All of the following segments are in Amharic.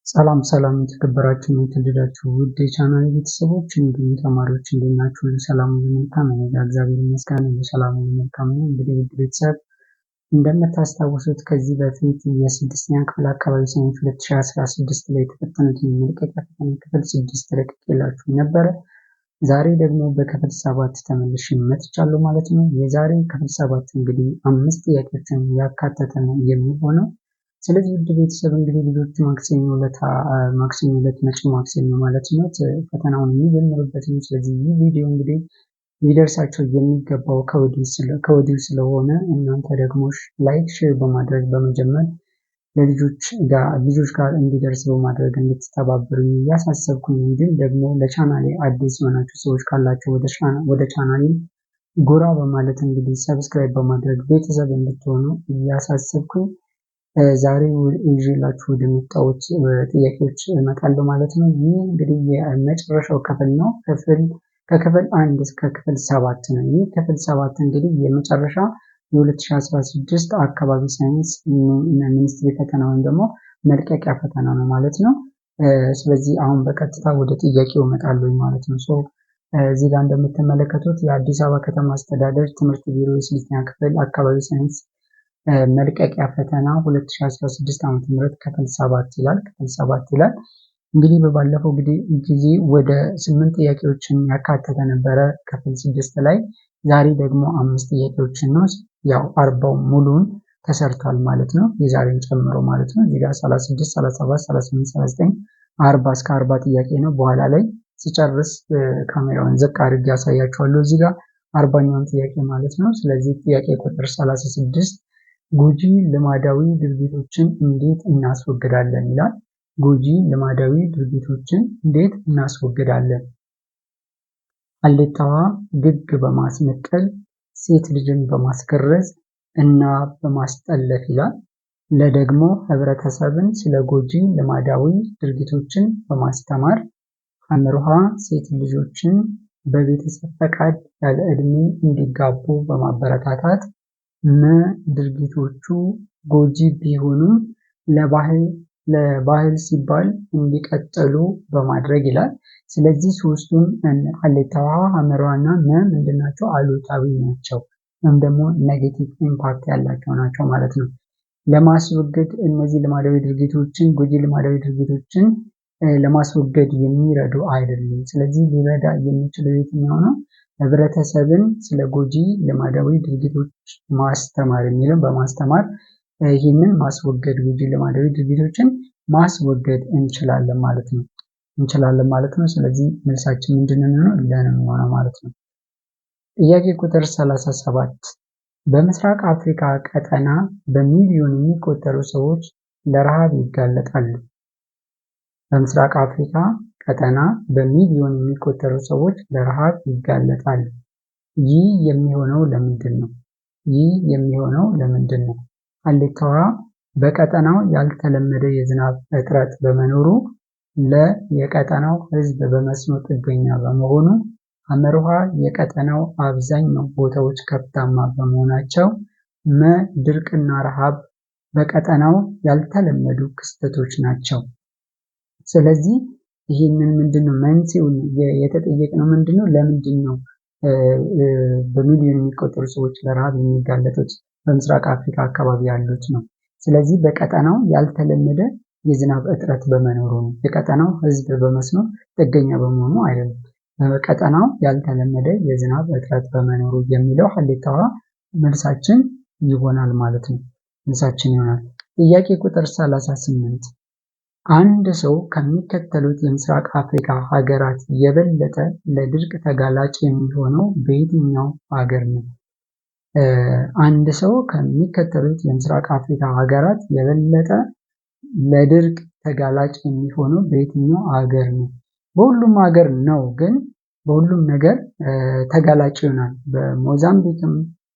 ሰላም ሰላም የተከበራችሁ የተወደዳችሁ ውድ የቻናል ቤተሰቦች እንዲሁም ተማሪዎች እንዴት ናችሁ? ሰላም መልካም ነው። እግዚአብሔር ይመስገን ሰላም መልካም ነው። እንግዲህ ውድ ቤተሰብ እንደምታስታውሱት ከዚህ በፊት የስድስተኛ ክፍል አካባቢ ሳይንስ 2016 ላይ የተፈተኑትን መልቀቂያ ፈተና ክፍል 6 ለቅቄላችሁ ነበረ። ዛሬ ደግሞ በክፍል 7 ተመልሼ መጥቻለሁ ማለት ነው። የዛሬ ክፍል 7 እንግዲህ 5 ጥያቄዎችን ያካተተ ነው የሚሆነው። ስለዚህ ውድ ቤተሰብ እንግዲህ ልጆች ማክሰኞ ዕለት መጪው ማክሰኞ ማለት ነው ፈተናውን የሚጀምሩበት ነው። ስለዚህ ይህ ቪዲዮ እንግዲህ ሊደርሳቸው የሚገባው ከወዲሁ ስለሆነ እናንተ ደግሞ ላይክ፣ ሼር በማድረግ በመጀመር ልጆች ጋር እንዲደርስ በማድረግ እንድትተባበሩኝ እያሳሰብኩኝ፣ እንዲሁም ደግሞ ለቻናሌ አዲስ የሆናችሁ ሰዎች ካላችሁ ወደ ቻናሌ ጎራ በማለት እንግዲህ ሰብስክራይብ በማድረግ ቤተሰብ እንድትሆኑ እያሳሰብኩኝ ዛሬ ይዤላችሁ ወደ መጣሁት ጥያቄዎች እመጣለሁ ማለት ነው። ይህ እንግዲህ የመጨረሻው ክፍል ነው። ከክፍል 1 እስከ ክፍል 7 ነው። ይህ ክፍል 7 እንግዲህ የመጨረሻ የ2016 አካባቢ ሳይንስ ሚኒስትሪ ፈተና ወይም ደግሞ መልቀቂያ ፈተና ነው ማለት ነው። ስለዚህ አሁን በቀጥታ ወደ ጥያቄው እመጣለሁ ማለት ነው። እዚህ ጋር እንደምትመለከቱት የአዲስ አበባ ከተማ አስተዳደር ትምህርት ቢሮ የስድስተኛ ክፍል አካባቢ ሳይንስ መልቀቂያ ፈተና 2016 ዓ.ም ክፍል 7 ይላል። እንግዲህ በባለፈው ጊዜ ወደ 8 ጥያቄዎችን ያካተተ ነበረ ክፍል 6 ላይ። ዛሬ ደግሞ 5 ጥያቄዎችን ነው። ያው 40 ሙሉን ተሰርቷል ማለት ነው፣ የዛሬን ጨምሮ ማለት ነው። እዚህ ጋር 36፣ 37፣ 38፣ 39፣ 40 እስከ 40 ጥያቄ ነው። በኋላ ላይ ሲጨርስ ካሜራውን ዝቅ አድርጌ ያሳያችኋለሁ። እዚህ ጋር 40ኛውን ጥያቄ ማለት ነው። ስለዚህ ጥያቄ ቁጥር 36 ጎጂ ልማዳዊ ድርጊቶችን እንዴት እናስወግዳለን ይላል። ጎጂ ልማዳዊ ድርጊቶችን እንዴት እናስወግዳለን? ሀሌታዋ ግግ በማስነቀል፣ ሴት ልጅን በማስገረዝ እና በማስጠለፍ ይላል። ለደግሞ ህብረተሰብን ስለ ጎጂ ልማዳዊ ድርጊቶችን በማስተማር፣ ሐመርሃ ሴት ልጆችን በቤተሰብ ፈቃድ ያለ ዕድሜ እንዲጋቡ በማበረታታት፣ ድርጊቶቹ ጎጂ ቢሆኑም ለባህል ሲባል እንዲቀጥሉ በማድረግ ይላል። ስለዚህ ሶስቱም ሀሌታዋ፣ ሐመርሃ እና ምንድናቸው? አሉታዊ ናቸው ወይም ደግሞ ኔጌቲቭ ኢምፓክት ያላቸው ናቸው ማለት ነው። ለማስወገድ እነዚህ ልማዳዊ ድርጊቶችን ጎጂ ልማዳዊ ድርጊቶችን ለማስወገድ የሚረዱ አይደሉም። ስለዚህ ሊረዳ የሚችለው የትኛው ነው? ህብረተሰብን ስለ ጎጂ ልማዳዊ ድርጊቶች ማስተማር የሚለው በማስተማር ይህንን ማስወገድ ጎጂ ልማዳዊ ድርጊቶችን ማስወገድ እንችላለን ማለት ነው። ስለዚህ መልሳችን ምንድነው? ለነው ማለት ነው። ጥያቄ ቁጥር 37 በምስራቅ አፍሪካ ቀጠና በሚሊዮን የሚቆጠሩ ሰዎች ለረሃብ ይጋለጣሉ። በምስራቅ አፍሪካ ቀጠና በሚሊዮን የሚቆጠሩ ሰዎች ለረሃብ ይጋለጣሉ። ይህ የሚሆነው ለምንድን ነው? ሀሌታዋ በቀጠናው ያልተለመደ የዝናብ እጥረት በመኖሩ፣ የቀጠናው ህዝብ በመስኖ ጥገኛ በመሆኑ፣ ሐመርሃ የቀጠናው አብዛኛው ቦታዎች ከፍታማ በመሆናቸው፣ ድርቅና ረሃብ በቀጠናው ያልተለመዱ ክስተቶች ናቸው። ስለዚህ ይህንን ምንድነው መንስኤውን የተጠየቅነው ምንድነው? ለምንድነው በሚሊዮን የሚቆጠሩ ሰዎች ለረሃብ የሚጋለጡት በምስራቅ አፍሪካ አካባቢ ያሉት ነው። ስለዚህ በቀጠናው ያልተለመደ የዝናብ እጥረት በመኖሩ ነው። የቀጠናው ህዝብ በመስኖ ጥገኛ በመሆኑ አይደለም። በቀጠናው ያልተለመደ የዝናብ እጥረት በመኖሩ የሚለው ሀሌታዋ መልሳችን ይሆናል ማለት ነው። ጥያቄ ቁጥር 38 አንድ ሰው ከሚከተሉት የምስራቅ አፍሪካ ሀገራት የበለጠ ለድርቅ ተጋላጭ የሚሆነው በየትኛው ሀገር ነው? አንድ ሰው ከሚከተሉት የምስራቅ አፍሪካ ሀገራት የበለጠ ለድርቅ ተጋላጭ የሚሆነው በየትኛው ሀገር ነው? በሁሉም ሀገር ነው፣ ግን በሁሉም ነገር ተጋላጭ ይሆናል። በሞዛምቢክም፣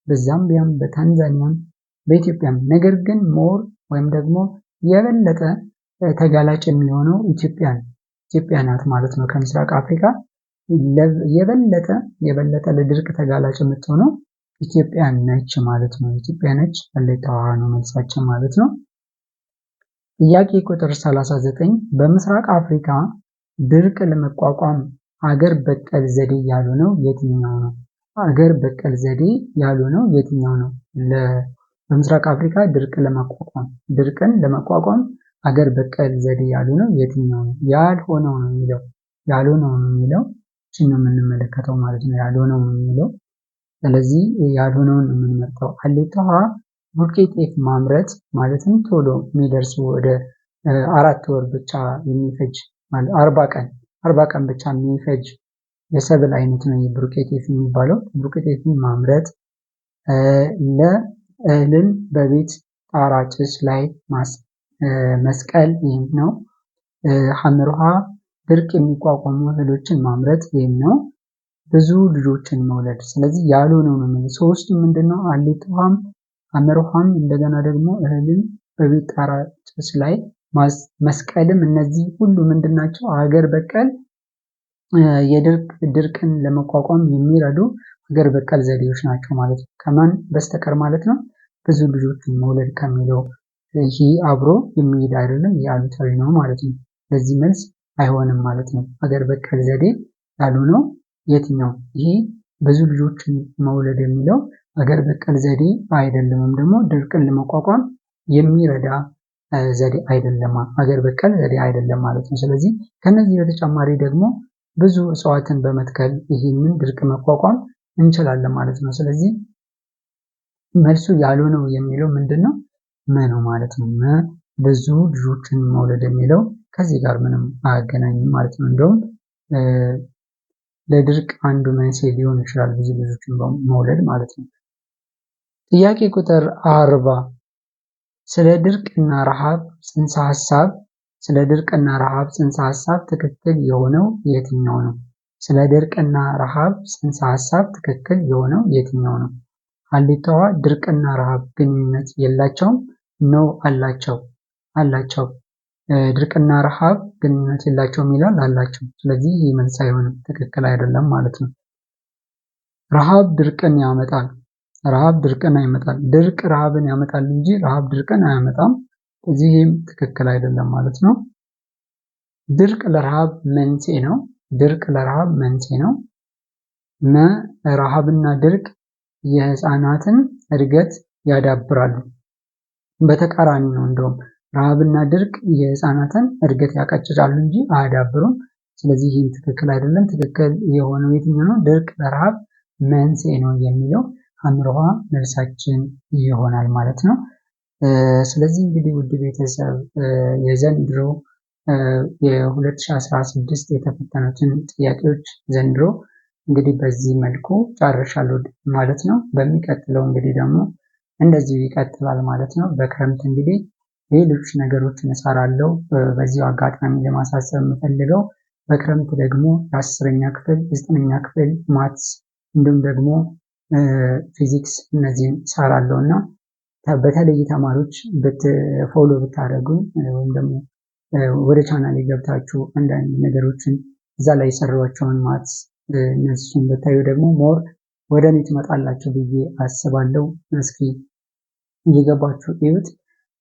በዛምቢያም፣ በታንዛኒያም፣ በኢትዮጵያም። ነገር ግን ወይም ደግሞ የበለጠ ተጋላጭ የሚሆነው ኢትዮጵያ ናት ማለት ነው። ከምስራቅ አፍሪካ የበለጠ ለድርቅ ተጋላጭ የምትሆነው ኢትዮጵያ ነች ማለት ነው። ኢትዮጵያ ነች። ሀሌታዋ ነው መልሳችን ማለት ነው። ጥያቄ ቁጥር 39 በምስራቅ አፍሪካ ድርቅ ለመቋቋም አገር በቀል ዘዴ ያልሆነው የትኛው ነው? አገር በቀል ዘዴ ያልሆነው የትኛው ነው? በምስራቅ አፍሪካ ድርቅን ለመቋቋም አገር በቀል ዘዴ ያልሆነው የትኛው ነው? ያልሆነው ነው የሚለው እችን ነው የምንመለከተው ማለት ነው። ያልሆነው ነው የሚለው ስለዚህ ያልሆነውን የምንመርጠው። ሀሌታ ውሃ ዱቄት ጤፍ ማምረት ማለትም ቶሎ የሚደርሱ ወደ 4 ወር ብቻ የሚፈጅ ማለት 40 ቀን ብቻ የሚፈጅ የሰብል አይነት ነው የዱቄት ጤፍ የሚባለው። ዱቄት ጤፍን ማምረት ለእህልን በቤት ጣራ ጭስ ላይ መስቀል ይህም ነው። ሐመር ውሃ ድርቅ የሚቋቋሙ እህሎችን ማምረት ይህም ነው። ብዙ ልጆችን መውለድ ስለዚህ ያልሆነው ነው የሚለው። ሶስቱ ምንድነው? ሀሌታ ውሃም ሐመር ውሃም እንደገና ደግሞ እህልን በቤት ጣራ ጭስ ላይ መስቀልም እነዚህ ሁሉ ምንድናቸው? ሀገር በቀል ድርቅን ለመቋቋም የሚረዱ ሀገር በቀል ዘዴዎች ናቸው ማለት ነው። ከማን በስተቀር ማለት ነው? ብዙ ልጆችን መውለድ ከሚለው ይሄ አብሮ የሚሄድ አይደለም፣ ይሄ አሉታዊ ነው ማለት ነው። ለዚህ መልስ አይሆንም ማለት ነው። ሀገር በቀል ዘዴ ያልሆነው የትኛው? ይሄ ብዙ ልጆችን መውለድ የሚለው ሀገር በቀል ዘዴ አይደለም፣ ወይም ደግሞ ድርቅን ለመቋቋም የሚረዳ ዘዴ አይደለም፣ ሀገር በቀል ዘዴ አይደለም ማለት ነው። ስለዚህ ከነዚህ በተጨማሪ ደግሞ ብዙ እጽዋትን በመትከል ይህንን ድርቅ መቋቋም እንችላለን ማለት ነው። ስለዚህ መልሱ ያልሆነው የሚለው ምንድነው? መ ነው ማለት ነው። ብዙ ልጆችን መውለድ የሚለው ከዚህ ጋር ምንም አያገናኝም ማለት ነው። እንደውም ለድርቅ አንዱ መንስኤ ሊሆን ይችላል ብዙ ልጆችን መውለድ ማለት ነው። ጥያቄ ቁጥር 40 ስለ ድርቅና ረሃብ ጽንሰ ሐሳብ ትክክል የሆነው የትኛው ነው? ስለ ድርቅና ረሃብ ጽንሰ ሐሳብ ትክክል የሆነው የትኛው ነው? ሀሌታ ውሃ ድርቅና ረሃብ ግንኙነት የላቸውም? ነው አላቸው። ድርቅና ረሃብ ግንኙነት የላቸውም ይላል፣ አላቸው። ስለዚህ ይህ መልስ አይሆንም፣ ትክክል አይደለም ማለት ነው። ረሃብ ድርቅን ያመጣል፣ ረሃብ ድርቅን አይመጣል። ድርቅ ረሃብን ያመጣል እንጂ ረሃብ ድርቅን አያመጣም። እዚህም ትክክል አይደለም ማለት ነው። ድርቅ ለረሃብ መንስኤ ነው፣ ድርቅ ለረሃብ መንስኤ ነው። ረሃብና ድርቅ የህፃናትን እድገት ያዳብራሉ። በተቃራኒ ነው እንደውም ረሃብና ድርቅ የህፃናትን እድገት ያቀጭጫሉ እንጂ አያዳብሩም። ስለዚህ ይህም ትክክል አይደለም። ትክክል የሆነው የትኛው ነው? ድርቅ ለረሃብ መንስኤ ነው የሚለው ሐመር ውሃ መልሳችን ይሆናል ማለት ነው። ስለዚህ እንግዲህ ውድ ቤተሰብ የዘንድሮ የ2016 የተፈተኑትን ጥያቄዎች ዘንድሮ እንግዲህ በዚህ መልኩ ጨርሻለሁ ማለት ነው። በሚቀጥለው እንግዲህ ደግሞ እንደዚሁ ይቀጥላል ማለት ነው። በክረምት እንግዲህ ሌሎች ነገሮችን እሰራለሁ። በዚሁ አጋጣሚ ለማሳሰብ የምፈልገው በክረምት ደግሞ የ10ኛ ክፍል፣ የ9ኛ ክፍል ማትስ እንዲሁም ደግሞ ፊዚክስ እነዚህን እሰራለሁ እና በተለይ ተማሪዎች ፎሎ ብታደርጉኝ ወይም ደግሞ ወደ ቻናል ገብታችሁ አንዳንድ ነገሮችን እዛ ላይ የሰራኋቸውን ማትስ እነሱን ብታዩ ደግሞ ሞር ወደ እኔ ትመጣላችሁ ብዬ አስባለሁ። እስኪ እየገባችሁ እዩት።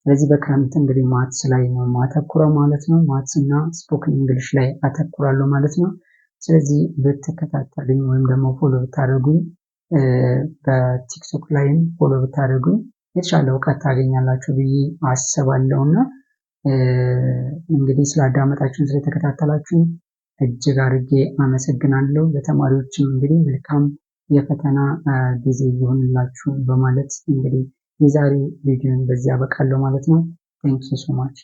ስለዚህ በክረምት እንግዲህ ማትስ ላይ ነው ማተኩረው ማለት ነው። ማትስ እና ስፖክን እንግሊሽ ላይ አተኩራለሁ ማለት ነው። ስለዚህ ብትከታተሉኝ ወይም ደግሞ ፎሎ ብታደርጉኝ በቲክቶክ ላይም ፎሎ ብታደርጉኝ የተሻለ እውቀት ታገኛላችሁ ብዬ አስባለሁ እና እንግዲህ ስላዳመጣችሁን ስለተከታተላችሁን እጅግ አድርጌ አመሰግናለሁ። ለተማሪዎችም እንግዲህ መልካም የፈተና ጊዜ ይሁንላችሁ በማለት እንግዲህ የዛሬ ቪዲዮን በዚህ አበቃለሁ ማለት ነው። ቴንክ ዩ ሶ ማች